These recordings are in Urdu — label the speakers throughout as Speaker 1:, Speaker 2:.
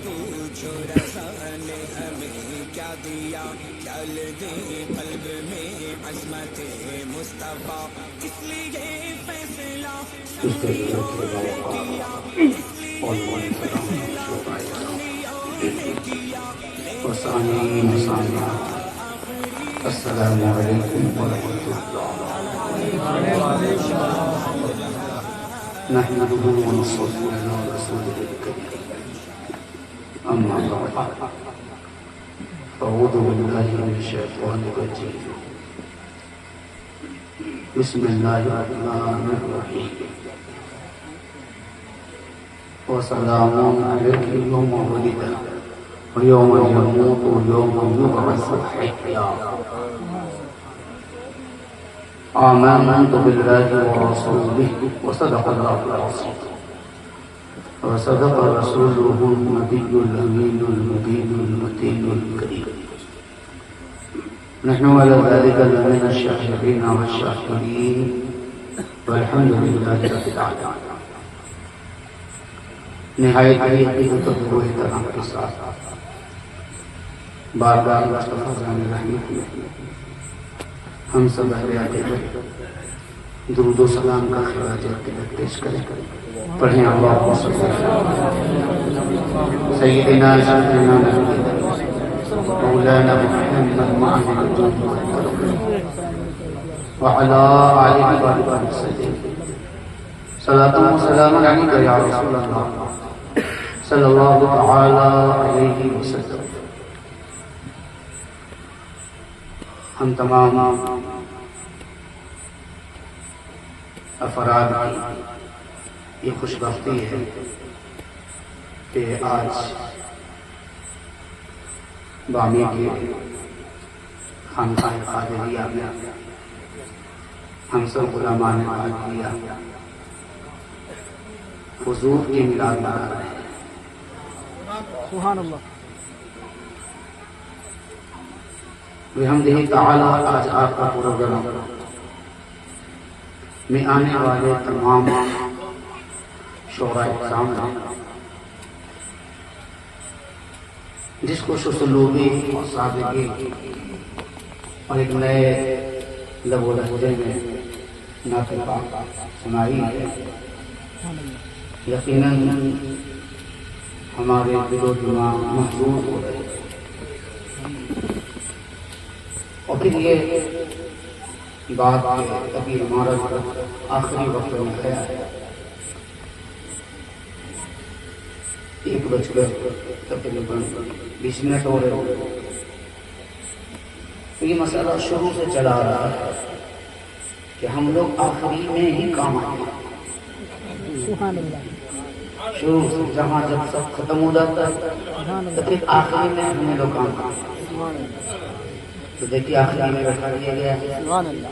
Speaker 1: پوچھو رضا نے ہمیں کیا دیا، ڈال دے قلب میں عظمت مصطفیٰ، اس لیے فیصلہ انبیاء نے کیا، اس لیے فیصلہ انبیاء نے کیا،
Speaker 2: وسانی مسانا السلام علیکم ورحمۃ اللہ نحمده ونصلي على رسوله الكريم اما بعد اعوذ بالله من الشیطان الرجیم بسم اللہ الرحمن الرحیم وسلام علیکم یوم ولد ويوم يموت ويوم يبعث حيا آمنت بالله ورسوله وصدق الله العظيم وصدق رسوله النبي الأمين المبين المتين الكريم نحن على ذلك لمن الشاكرين والشاكرين والحمد لله رب العالمين نہایت حقیقی تقدیر و احترام کے ساتھ بار بار مصطفیٰ جان رحمت میں ہم سب اہل عقیدت درود و سلام کا خراج عقیدت پیش کریں، پڑھیں اللہ صلی سیدنا سیدنا مولانا محمد معاذ وعلى آله وصحبه وسلم صلاة و سلام علیک یا رسول اللہ صلی اللہ تعالی علیہ وسلم۔ ہم تمام افراد کی یہ خوش بختی ہے کہ آج بامی کے خانقاہ قادریہ میں ہم سب علماء نے قادریہ حضور کی میلاد منا رہے ہیں۔
Speaker 3: سبحان اللہ۔
Speaker 2: بحمدہ تعالی آج آپ کا پروگرام میں آنے والے تمام شعراء اکرام ہیں جس کو شسلوبی اور سادگی اور ایک نئے لب و لہجے میں نعت پاک سنائی ہے، یقیناً ہمارے دل و دماغ محظوظ ہو گئے۔ اور پھر یہ بات ابھی ہمارا آخری وقت میں ہے، 1:20 تقریباً 20 منٹ ہو رہے ہو، تو یہ مسئلہ شروع سے چلا رہا ہے کہ ہم لوگ آخری میں ہی کام آئے ہیں۔
Speaker 3: سبحان اللہ۔
Speaker 2: شروع سے جہاں جب سب ختم ہو جاتا ہے تو پھر آخری میں ہمیں لوگ کام کرتے ہیں۔ تو دیکھیے آخری میں بیٹھا دیا گیا ہے،
Speaker 3: سبحان اللہ۔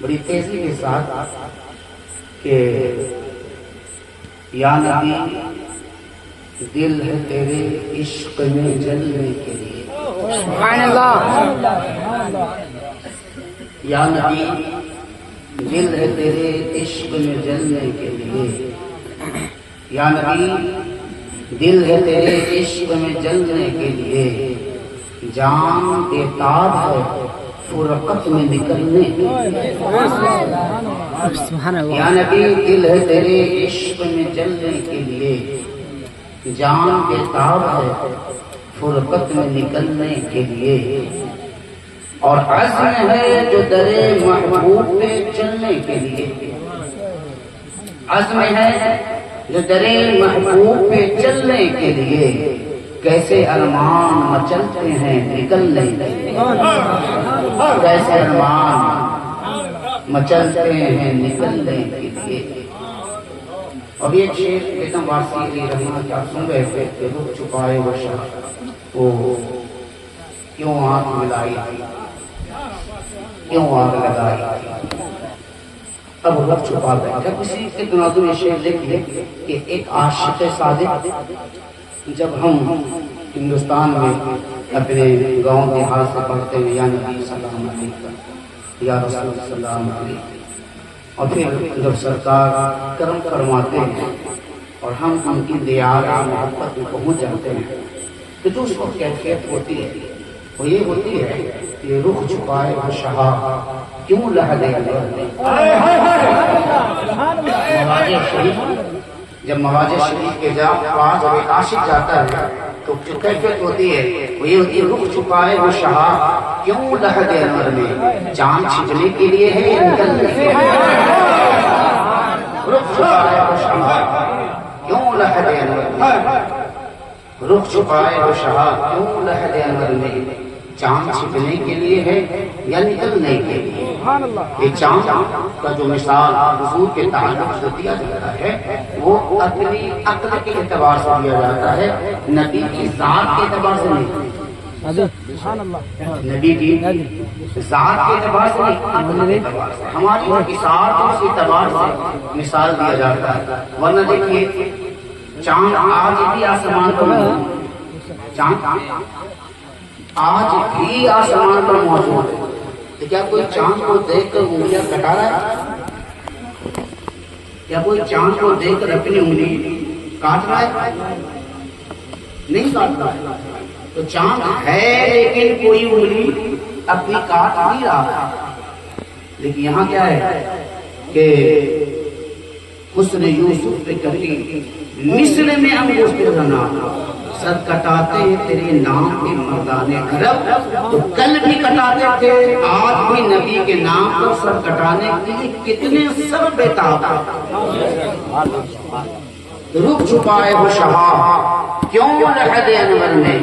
Speaker 2: بڑی تیزی کے ساتھ کہ یا نبی دل ہے تیرے عشق میں جلنے کے لیے،
Speaker 3: سبحان اللہ۔
Speaker 2: یا نبی دل ہے تیرے عشق میں جلنے کے لیے، یا نبی دل ہے تیرے عشق میں جلنے کے لیے، جان بےتاب ہے فرقت میں نکلنے کے لیے،
Speaker 3: سبحان اللہ۔
Speaker 2: یا نبی دل ہے تیرے عشق میں جلنے کے لیے، جان بےتاب ہے فرقت میں نکلنے کے لیے، اور عزم ہے جو درے محبوب پہ چلنے کے لیے، عزم ہے جو درے محبوب پہ چلنے کے لیے، کیسے ارمان مچلتے ہیں نکلنے کے لیے، کیسے ارمان مچلتے ہیں نکلنے کے لیے۔ اب یہ شعر بیگم وارسی علی رحمہ کیا سن رہے تھے کہ رخ چھپائے وہ شاہ وہ کیوں آنکھ ملائی، کیوں آگ لگائی، اب رخ چھپا بیٹھا۔ کسی کے تناظر یہ شعر دیکھیے کہ ایک عاشق صادق جب ہم ہندوستان میں اپنے گاؤں دیہات سے پڑھتے ہیں یا نبی سلام علیکم یا رسول سلام علیکم، اور پھر جب سرکار کرم فرماتے ہیں ہم ان کی دیار محبت میں پہنچ جاتے ہیں تو جو اس کو کیفیت ہوتی ہے وہ یہ ہوتی ہے کہ رخ چھپائے وہ شہا کیوں لہدے مواجہ شریف جب مواجہ شریف کے جا پاس عاشق جاتا ہے تو جو کیفیت ہوتی ہے وہ یہ ہوتی ہے رخ چھپائے وہ شہا کیوں لہدے انور میں چاند چھپنے کے لیے ہے یا نکلنے کے لیے رخ چھپائے وہ شہا کیوں لہدے انور میں رخ چھپائے وہ شہا کیوں لہدے انور میں چاند چھپنے کے لیے ہے یا نکلنے کے لیے یہ چاند کا جو مثال حضور کے تعلق سے دیا جاتا ہے وہ اپنی عقل کے اعتبار سے دیا جاتا ہے نبی کی ذات کے اعتبار سے نہیں نبی کی ذات کے اعتبار سے نہیں عقل کے اعتبار سے ہماری ذات کے اعتبار سے مثال دیا جاتا ہے ورنہ دیکھیے چاند آج بھی آسمان پر چاند آج بھی آسمان پر موجود ہے تو کیا کوئی چاند کو دیکھ کر انگلیاں کٹا رہا ہے کیا کوئی چاند کو دیکھ کر اپنی انگلی کاٹ رہا ہے نہیں کاٹ رہا ہے تو چاند ہے لیکن کوئی انگلی اپنی کاٹ نہیں رہا لیکن یہاں کیا ہے کہ حسن یوسف پہ کبھی مصر میں انگوشت رنا سر کٹاتے ہیں تیرے نام کے مردان عرب تو کل بھی کٹاتے تھے آج بھی نبی کے نام پر سر کٹانے کے لیے کتنے سر بےتاب رخ چھپائے وہ شہا کیوں لہدے انور میں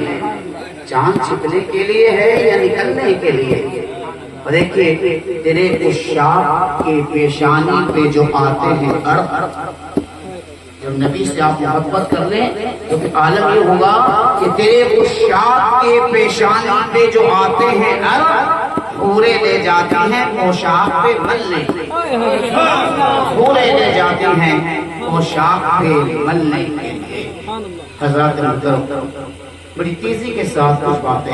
Speaker 2: چاند چھپنے کے لیے ہے یا نکلنے کے لیے اور دیکھیے تیرے عشاق کے پیشانی پہ جو آتے ہیں جب نبی سے آپ محبت کر لیں تو عالم یہ ہوگا کہ تیرے عشاق کے پیشانی پہ جو آتے ہیں پورے لے جاتی ہیں پوشاک پہ ملنے پورے لے جاتی ہیں پوشاک پہ ملنے کے لیے حضرات محترم بڑی تیزی کے ساتھ کچھ باتیں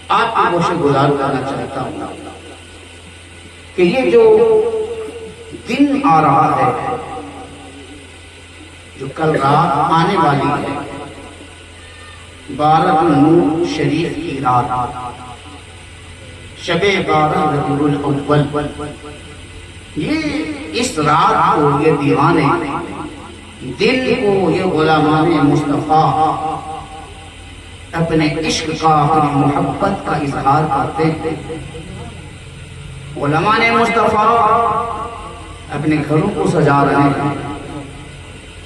Speaker 2: آپ کی گوشت گزار کرنا چاہتا ہوں کہ یہ جو دن آ رہا ہے جو کل رات آنے والی ہے 12 نور شریف کی رات شب 12 ربیع الاول یہ اس رات کو یہ دیوانے دل کو یہ غلامان مصطفیٰ اپنے عشق کا اپنی محبت کا اظہار کرتے ہیں غلامان مصطفیٰ اپنے گھروں کو سجا رہے ہیں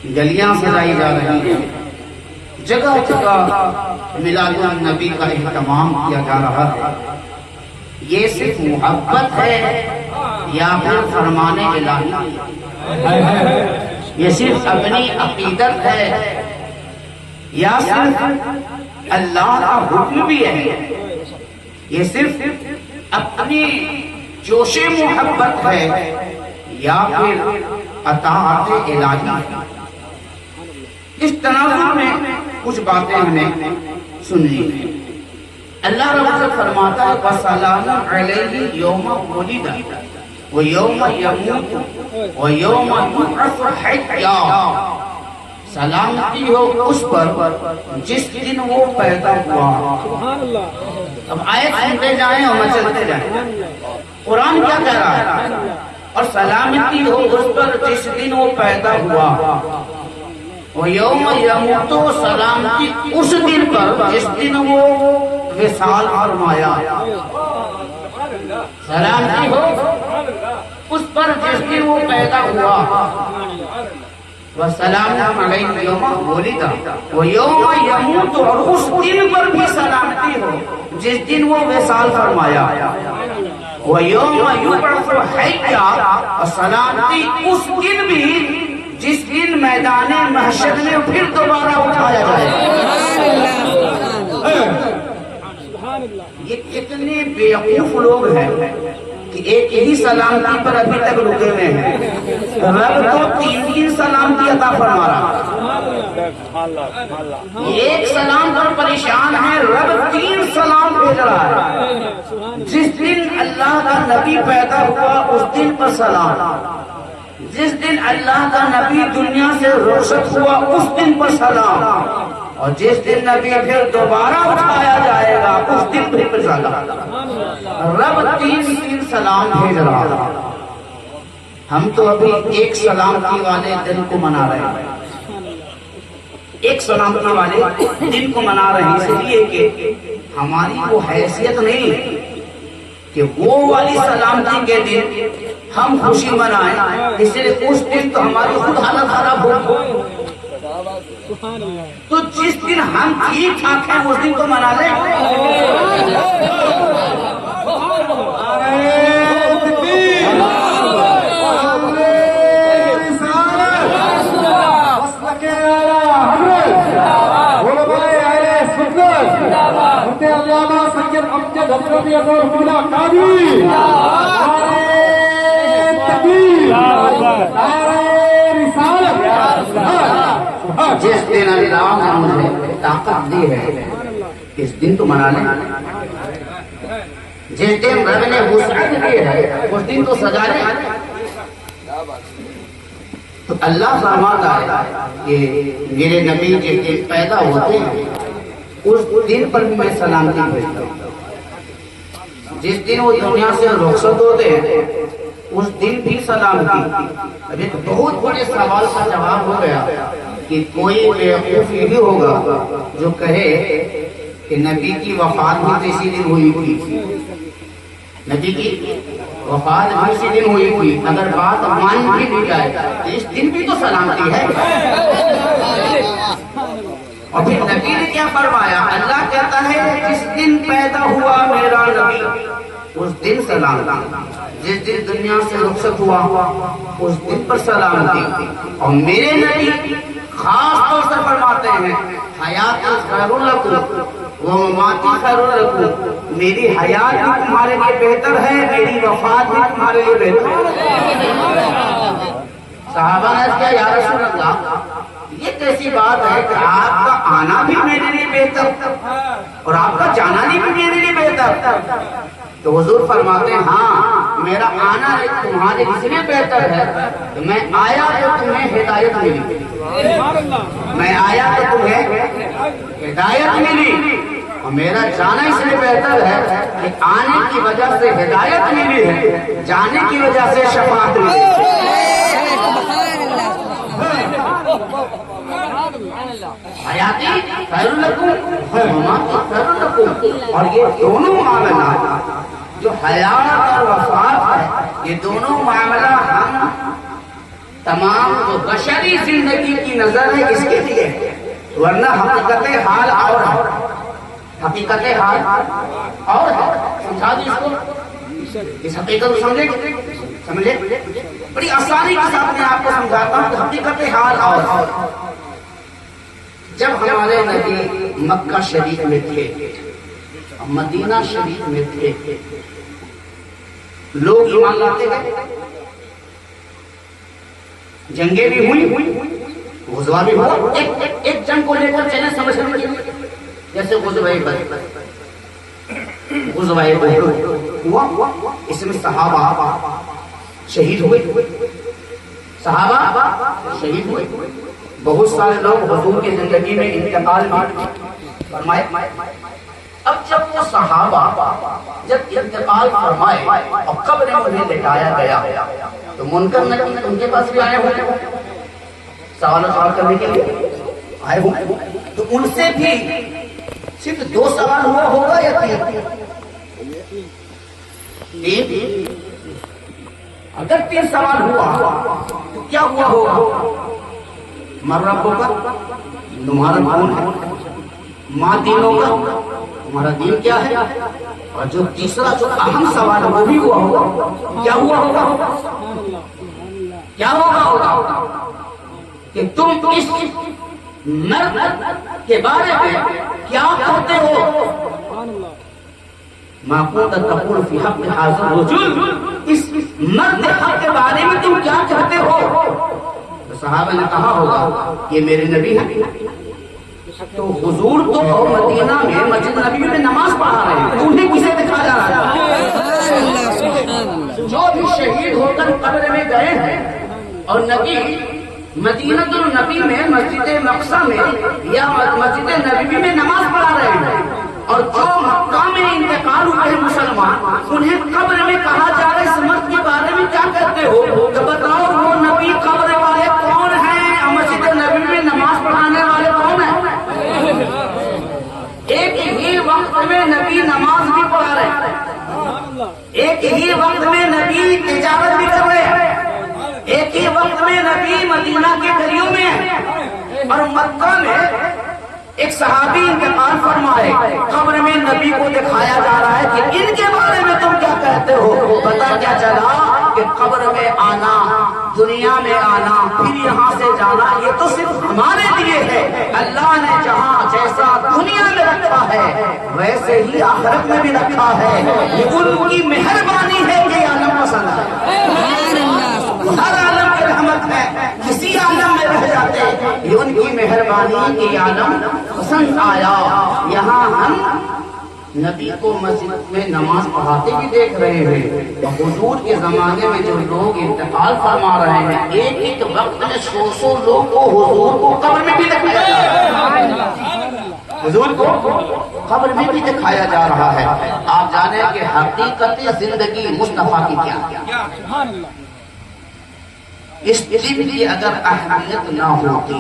Speaker 2: گلیاں سجائی جا رہی ہیں جگہ جگہ میلاد النبی کا اہتمام کیا جا رہا ہے یہ صرف محبت ہے یا پھر فرمان الہی یہ صرف اپنی عقیدت ہے یا صرف اللہ کا حکم بھی ہے یہ صرف اپنی جوش محبت ہے یا پھر اطاعت الہی اس تناظر میں کچھ باتیں ہمیں سننی ہیں اللہ رب العزت فرماتا ہے وَسَلَامٌ عَلَيْهِ يَوْمَ وُلِدَ وَيَوْمَ يَمُوتُ وَيَوْمَ يُبْعَثُ حَيًّا سلامتی ہو اس پر جس دن وہ پیدا ہوا اب آیت سنتے جائیں اور مچلتے جائیں قرآن کیا کہہ رہا ہے اور سلامتی ہو اس پر جس دن وہ پیدا ہوا وَيَوْمَ يَمُوتُ سلامتی اس دن پر جس دن وہ وصال فرمایا سلامتی ہو اس پر جس دن وہ پیدا ہوا وَسَلَامٌ عَلَيْهِ يَوْمَ وُلِدَ وَيَوْمَ يَمُوتُ اور اس دن پر بھی سلامتی ہو جس دن وہ وصال فرمایا وَيَوْمَ يُبْعَثُ حَيًّا اور سلامتی اس دن بھی جس دن میدان محشر میں پھر دوبارہ اٹھایا جائے یہ کتنے بیوقوف لوگ ہیں کہ ایک ہی سلامتی پر ابھی تک رکے ہوئے ہیں رب تو 3 سلامتی عطا فرما رہا ایک سلام پر پریشان ہے رب 3 سلام بھیج رہا ہے جس دن اللہ کا نبی پیدا ہوا اس دن پر سلام جس دن اللہ کا نبی دنیا سے رخصت ہوا اس دن پر سلام، اور جس دن نبی پھر دوبارہ اٹھایا جائے گا اس دن پھر سلام۔ رب تین سلام بھیج رہا۔ ہم تو ابھی ایک سلامتی والے دن کو منا رہے ہیں، ایک سلامتی والے دن کو منا رہے ہیں، اس لیے کہ ہماری وہ حیثیت نہیں کہ وہ والی سلامتی کے دن ہم خوشی منائیں، اس لیے اس دن تو ہماری خود حالت خراب ہوگی۔ تو جس دن ہم ٹھیک ٹھاک ہیں اس دن تو منا لیں۔ جس دن اللہ نے مجھے طاقت دی ہے اس دن تو منا لیں، جس دن رب نے وسعت دی ہے اس دن تو سجا لیں۔ تو اللہ فرماتا ہے کہ میرے نبی جس دن پیدا ہوتے ہیں اس دن پر بھی میں سلامتی بھیجتا ہوں، جس دن وہ دنیا سے رخصت ہوتے ہیں اس دن بھی سلامتی۔ اب ایک بہت بڑے سوال کا جواب ہو گیا کہ کوئی بیوقوف یہی ہوگا جو کہے کہ نبی کی وفات بھی تو اسی دن ہوئی تھی، نبی کی وفات بھی اسی دن ہوئی تھی، اگر بات مان بھی دی جائے تو اس دن بھی تو سلامتی ہے۔ اور پھر نبی نے کیا فرمایا؟ اللہ کہتا ہے جس دن پیدا ہوا میرا نبی اس دن سلامتی، جس دن دنیا سے رخصت ہوا اس دن پر سلامتی۔ اور میرے نبی خاص طور سے فرماتے ہیں حیات خیر لکم و مماتی خیر لکم، میری حیات بھی تمہارے لیے بہتر ہے، میری وفات بھی تمہارے لیے بہتر ہے۔ صحابہ نے کہا یا رسول اللہ یہ کیسی بات ہے کہ آپ کا آنا بھی میرے لیے بہتر اور آپ کا جانا بھی میرے لیے بہتر؟ تو حضور فرماتے ہیں ہاں میرا آنا تمہارے اس لیے بہتر ہے کہ میں آیا تو تمہیں ہدایت ملی، میں آیا تو تمہیں ہدایت ملی، اور میرا جانا اس لیے بہتر ہے کہ آنے کی وجہ سے ہدایت ملی ہے، جانے کی وجہ سے شفاعت ملی۔ حیاتی خیر لکم مماتی خیر لکم، اور یہ دونوں معاملات جو حیات اور وفات ہے یہ دونوں معاملہ ہم تمام جو بشری زندگی کی نظر ہے اس کے لیے، ورنہ حقیقت حال اور ہے، حقیقت حال اور ہے۔ سمجھا دی اس کو، اس حقیقت کو سمجھے بڑی آسانی کے ساتھ میں آپ کو سمجھاتا ہوں کہ حقیقت حال اور جب ہمارے نبی مکہ شریف میں تھے، مدینہ شریف میں تھے، لوگ ایمان لاتے گئے، جنگیں بھی ہوئی، غزوہ بھی ہوا، ایک جنگ کو لے کر چلے سمجھ کر جیسے غزوہ بدر ہوا، اس میں صحابہ شہید ہوئے، صحابہ شہید ہوئے، بہت سارے لوگ حضور کی زندگی میں انتقال فرمائے۔ اب جب وہ صحابہ جب انتقال فرمائے اور قبر میں انہیں لٹایا گیا تو منکر نکیر ان کے پاس بھی آئے ہوئے سوال و جواب کرنے کے لیے آئے ہوئے، تو ان سے بھی صرف 2 سوال ہوا ہوگا یا 3؟ اگر 3 سوال ہوا تو کیا ہوا ہوگا؟ من ربک، تمہارا کون ہے؟ ماں دینوں کا، تمہارا دین کیا ہے؟ اور جو تیسرا جو اہم سوال ہے وہ بھی ہوا ہوگا، کیا ہوا ہوگا؟ کیا ہوگا کہ تم اس مرد کے بارے میں کیا کہتے ہو؟ ما كنت تقول في حق هذا الرجل، اس مرد حق کے بارے میں تم کیا کہتے ہو؟ صحابہ نے کہا ہوگا یہ میرے نبی ہیں۔ تو حضور تو مدینہ میں مسجد نبی میں نماز پڑھا رہے ہیں، انہیں کسے دکھا جا رہا ہے؟ جو بھی شہید ہو کر قبر میں گئے ہیں اور نبی مدینہ النبی میں مسجد مقصہ میں یا مسجد نبوی میں نماز پڑھا رہے ہیں، اور جو مکہ میں انتقال ہوئے ہیں مسلمان، انہیں قبر میں کہا جا رہا ہے اس مرد کے بارے میں کیا کہتے ہو؟ تو بتاؤ وہ نبی قبر والے کون ہیں اور مسجد نبوی میں نماز پڑھانے والے کون ہیں؟ ایک ہی وقت میں نبی نماز بھی پڑھا رہے ہیں، ایک ہی وقت میں نبی تجارت بھی کر رہے ہیں، ایک ہی وقت میں نبی مدینہ کے گلیوں میں ہیں، اور مکہ میں ایک صحابی انتقال فرمائے، قبر میں نبی کو دکھایا جا رہا ہے کہ ان کے بارے میں تم کیا کہتے ہو؟ پتہ کیا چلا کہ قبر میں آنا، دنیا میں آنا، پھر یہاں سے جانا، یہ تو صرف ہمارے لیے ہے۔ اللہ نے جہاں جیسا دنیا میں رکھا ہے ویسے ہی آخرت میں بھی رکھا ہے، یہ ان کی مہربانی ہے کہ یہ عالم پسند ہے، ہر عالم کی رحمت ہے، کسی عالم میں رہ جاتے، یہ ان کی مہربانی کہ یہ عالم پسند آیا۔ یہاں ہم نبی کو مسجد میں نماز پڑھاتے بھی دیکھ رہے ہیں، حضور کے زمانے میں جو لوگ انتقال فرما رہے ہیں، ایک ایک وقت میں 100 لوگ کو حضور کو قبر میں بھی دکھایا جا رہا ہے، حضور کو قبر میں بھی دکھایا جا رہا ہے۔ آپ جانیں کہ حقیقت زندگی مصطفیٰ کی کیا؟ اس دن کی اگر اہمیت نہ ہوتی،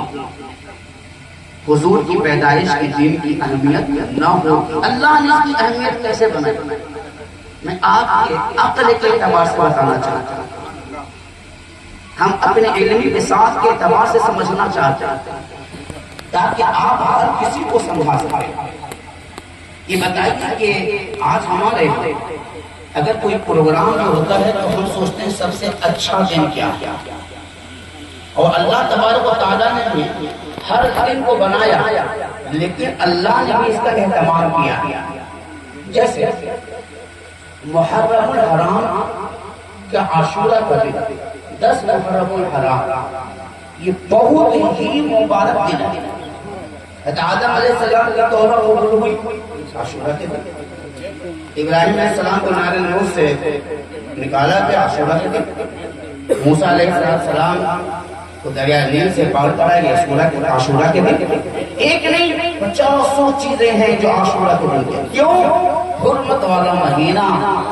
Speaker 2: حضور کی پیدائش کی دن کی اہمیت نہ ہوتی، اللہ نے اس کی اہمیت کیسے بنائی؟ میں آپ کے عقل کے اعتبار سے بتانا چاہتا ہوں، ہم اپنے علمی بساط کے اعتبار سے سمجھنا چاہتے ہیں تاکہ آپ ہر کسی کو سمجھا سکیں۔ یہ بتائیے کہ آج ہمارے اگر کوئی پروگرام جو ہوتا ہے تو ہم سوچتے ہیں سب سے اچھا دن کیا ہے، اور اللہ تبارک و تعالیٰ نے بھی ہر دن کو بنایا، لیکن اللہ نے بھی اس کا اہتمام کیا۔ جیسے محرم الحرام کا عاشورہ کا دن، 10 محرم الحرام، یہ بہت ہی مبارک دن ہے۔ حضرت آدم علیہ السلام کی توبہ قبول ہوئی عاشورہ کے دن، ابراہیم علیہ السلام کو نار نور سے نکالا گیا عاشورہ کے دن، موسیٰ علیہ السلام تو دریا نیل سے پار پڑا گیا عاشورہ کے دن۔ ایک نہیں 50 چیزیں ہیں جو عاشورہ کے دن ہیں۔ کیوں؟ حرمت والا مہینہ،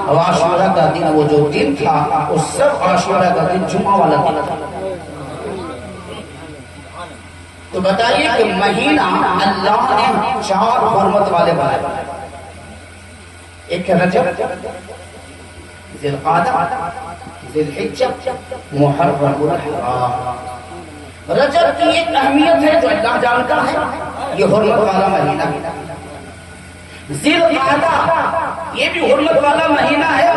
Speaker 2: اور عاشورہ کا دن وہ جو دن تھا وہ سب عاشورہ کا دن جمعہ والا دن تھا۔ تو بتائیے کہ مہینہ اللہ نے 4 حرمت والے بنائے، ایک ہے رجب، ذی القعدہ، ذی الحجہ، محرم الحرام۔ رجب کی ایک اہمیت ہے جو اللہ جانتا ہے، یہ حرمت والا مہینہ ہے۔ ذی القعدہ یہ بھی حرمت والا مہینہ ہے،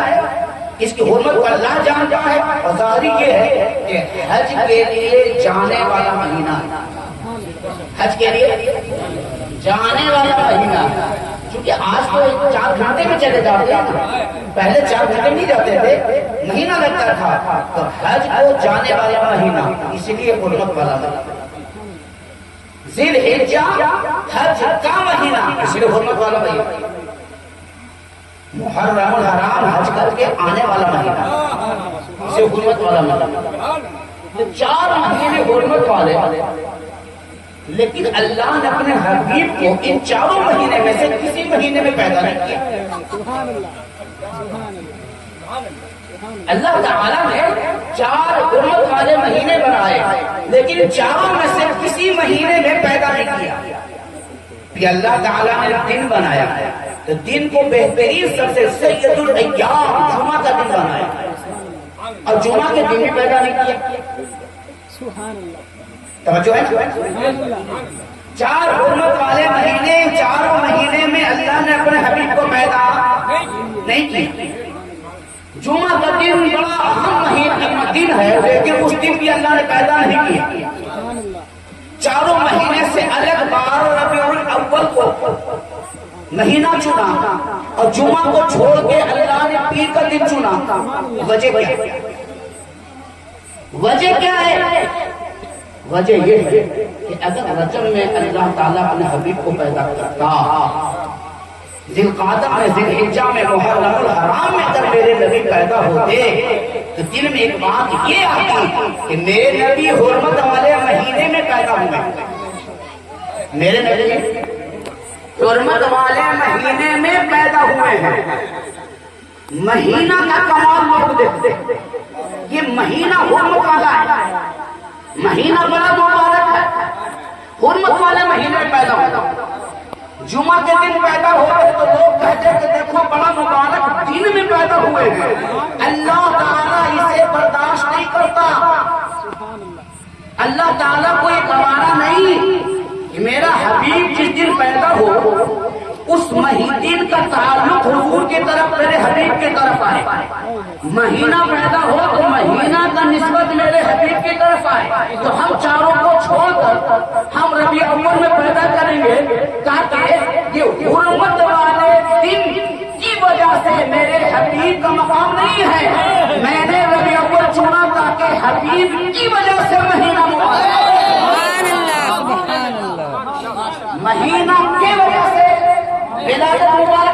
Speaker 2: اس کی حرمت کو اللہ جانتا ہے، اور ظاہری یہ ہے کہ حج کے لیے جانے والا مہینہ ہے، حج کے لیے جانے والا مہینہ ہے۔ چونکہ آج تو 4 گھنٹے میں چلے جاتے ہیں، پہلے 4 گھنٹے نہیں جاتے تھے، مہینہ لگتا تھا، تو حج کو جانے والا مہینہ، اسی لیے حرمت والا مہینہ۔ ذی الحجہ حج کا مہینہ، اسی لیے حرمت والا مہینہ۔ محرم الحرام حج کر کے آنے والا مہینہ، اسے حرمت والا مہینہ۔ 4 مہینے حرمت والے، لیکن اللہ نے اپنے حبیب کو ان 4 مہینے میں سے کسی مہینے میں پیدا نہیں کیا۔ اللہ تعالیٰ نے 4 حرمت والے مہینے بنائے، لیکن 4 میں سے کسی مہینے میں پیدا نہیں کیا۔ کہ اللہ تعالیٰ نے دن بنایا، تو دن کو بہترین سب سے سید الایام جمعہ کا دن بنایا، اور جمعہ کے دن بھی پیدا نہیں کیا۔ توجہ ہے؟ 4 حرمت والے مہینے، 4 مہینے میں اللہ نے اپنے حبیب کو پیدا نہیں کی۔ جمعہ کا دن بڑا اہم دن ہے، لیکن اس دن بھی اللہ نے پیدا نہیں کیا۔ 4 مہینے سے الگ 12 ربیع الاول کو مہینہ چنا، اور جمعہ کو چھوڑ کے اللہ نے پیر کا دن چنا۔ وجہ کیا ہے؟ وجہ کیا ہے؟ وجہ یہ ہے کہ اگر رجب میں اللہ تعالیٰ اپنے حبیب کو پیدا کرتا ذوالقعدہ میں ذوالحجہ میں محرم الحرام میں اگر میرے نبی پیدا ہوتے تو دل میں ایک بات یہ آتی کہ میرے نبی حرمت والے مہینے میں پیدا ہوئے، میرے نبی حرمت والے مہینے میں پیدا ہوئے ہیں۔ مہینہ کا کمال لوگ دیکھتے، یہ مہینہ حرمت والا ہے، مہینہ بڑا مبارک ہے، حرمت والے مہینے میں پیدا ہوتا۔ جمعہ کے دن پیدا ہوئے تو لوگ کہتے کہ دیکھو بڑا مبارک دن میں پیدا ہوئے ہیں، اللہ تعالیٰ اسے برداشت نہیں کرتا، اللہ تعالیٰ کو یہ گوارا نہیں کہ میرا حبیب جس دن پیدا ہو اس دن کا تعلق حضور کی طرف میرے حبیب کی طرف آئے، مہینہ پیدا ہو تو مہینہ کا نسبت میرے حبیب کی طرف آئے، تو ہم چاروں کو چھوڑ کر ہم ربیع اول میں پیدا کریں گے تاکہ یہ حرمت والے دن کی وجہ سے میرے حبیب کا مقام نہیں ہے، میں نے ربیع اول چنا تاکہ حبیب کی وجہ سے مہینہ مبارک، مہینہ کی وجہ سے ولادت مبارک